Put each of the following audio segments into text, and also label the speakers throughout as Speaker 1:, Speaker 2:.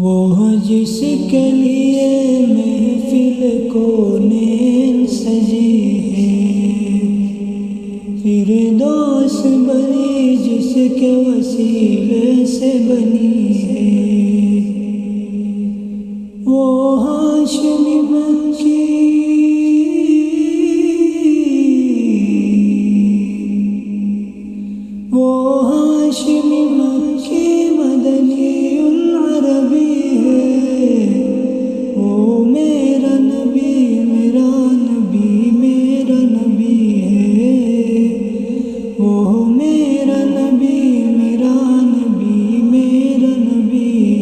Speaker 1: وہ جس کے لیے محفل کونین سجی ہے، فردوس بری جس کے وسیلے سے بنی ہے، وہ ہاشمی مکی، وہ ہاشمی مکی مدنی العربی ہے، وہ میرا نبی میرا نبی ہے، وہ میرا نبی میرا نبی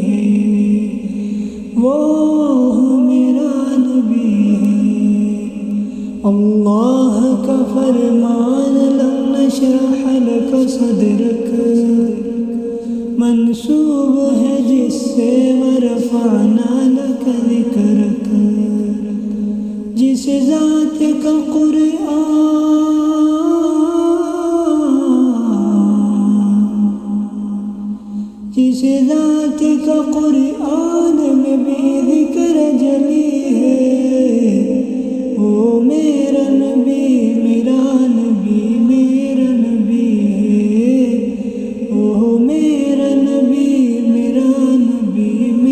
Speaker 1: ہے، وہ میرا نبی ہے۔ اللہ کا فرمان لم نشرح لک صدرک منسوب ہے جس سے ورفعنا لک ذکرک، جس ذات کا قرآن، جس ذات کا قرآن میں بھی ذکر جلی ہے، وہ میرا نبی میرا نبی ہے، وہ میرا نبی میرا نبی ہے،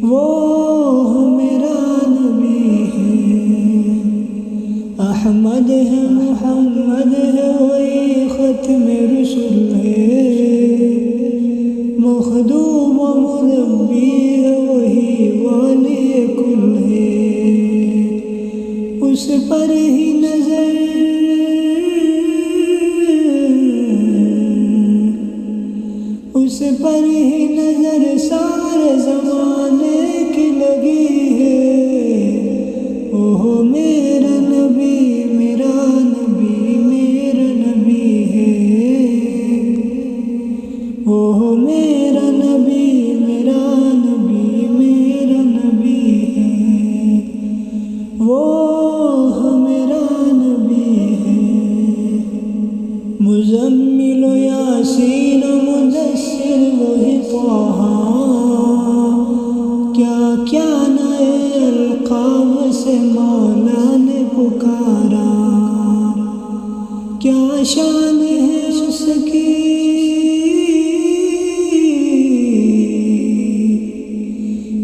Speaker 1: وہ میرا نبی ہے۔ احمد ہے، محمد ہے، وہی ختم رسول ہے، مخدوم و مربی ہے، وہی والی کل ہے، اس پر ہی نظر، اس پر ہی نظر سارے زمانے کی لگی ہے، وہ میرا نبی میرا نبی ہے، وہ میرا نبی میرا نبی ہے، وہ میرا نبی ہے۔ مزمل و یاسین و مدثر وہی طہ، کیا کیا نئے القاب سے مولا نے پکارا، کیا شان ہے اس کی،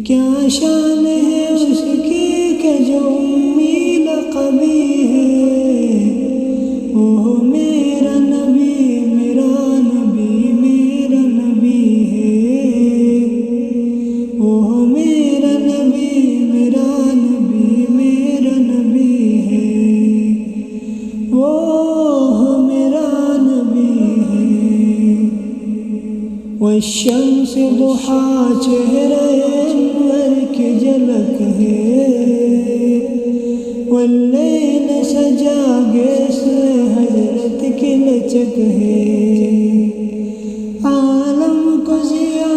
Speaker 1: کیا شان ہے اس کی کہ جو امی لقبی ہے، وہ میرا نبی میرا نبی ہے، وہ میرا نبی میرا نبی ہے، وہ میرا نبی ہے۔ والشمس ضحیٰ چہرے انور کی جھلک ہے، واللیل سجا گیس حضرت کی لچک ہے، عالم کو ضیاء،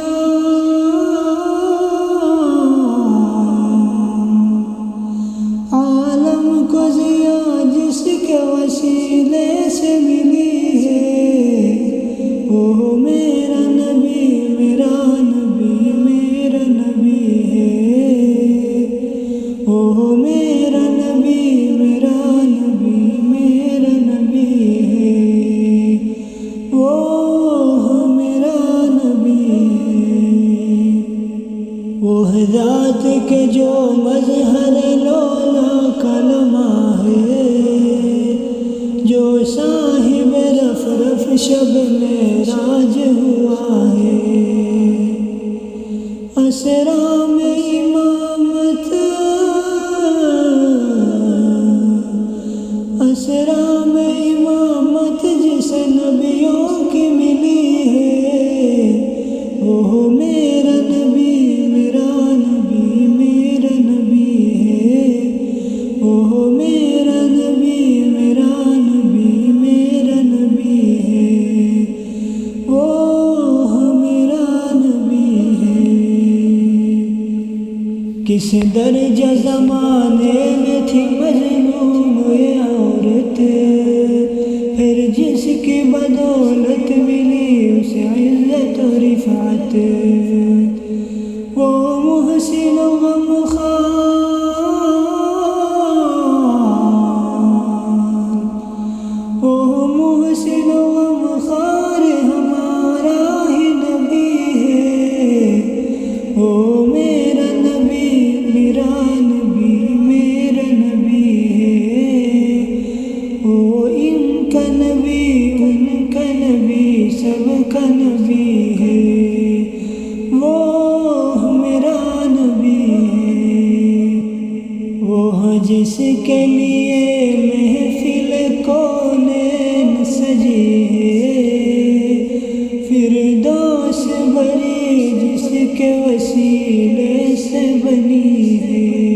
Speaker 1: عالم کو ضیاء جس کے وسیلے سے ملی ہے، وہ میرا نبی میرا نبی ہے، وہ میرا نبی میرا نبی ہے، وہ میرا نبی ہے۔ وہ ذات کے جو مظہر لولا کلمہ ہے، جو صاحب رف رف شب معراج ہوا ہے، اسرا میں امامت، اسرا میں امامت جس نبیوں کی ملی ہے، وہ میرا نبی میرا نبی ہے، وہ میرا نبی میرا نبی ہے، وہ میرا نبی ہے۔ کس درجہ زمانے میں تھی مظلوم یہ عورت، پھر جس کی بدولت ملی اسے عزت و رفعت، وہ محسن و غمخوار، وہ محسن و غمخوار ہمارا ہی نبی ہے، وہ میرا نبی، میرا نبی، میرا نبی ہے، وہ ان کا نبی، ان کا نبی، سب کا نبی ہے، وہ میرا نبی ہے، وہ جس کے لیے محفل کونین سجی ہے، فردوس بری جس کے وسیلے سے بنی ہے۔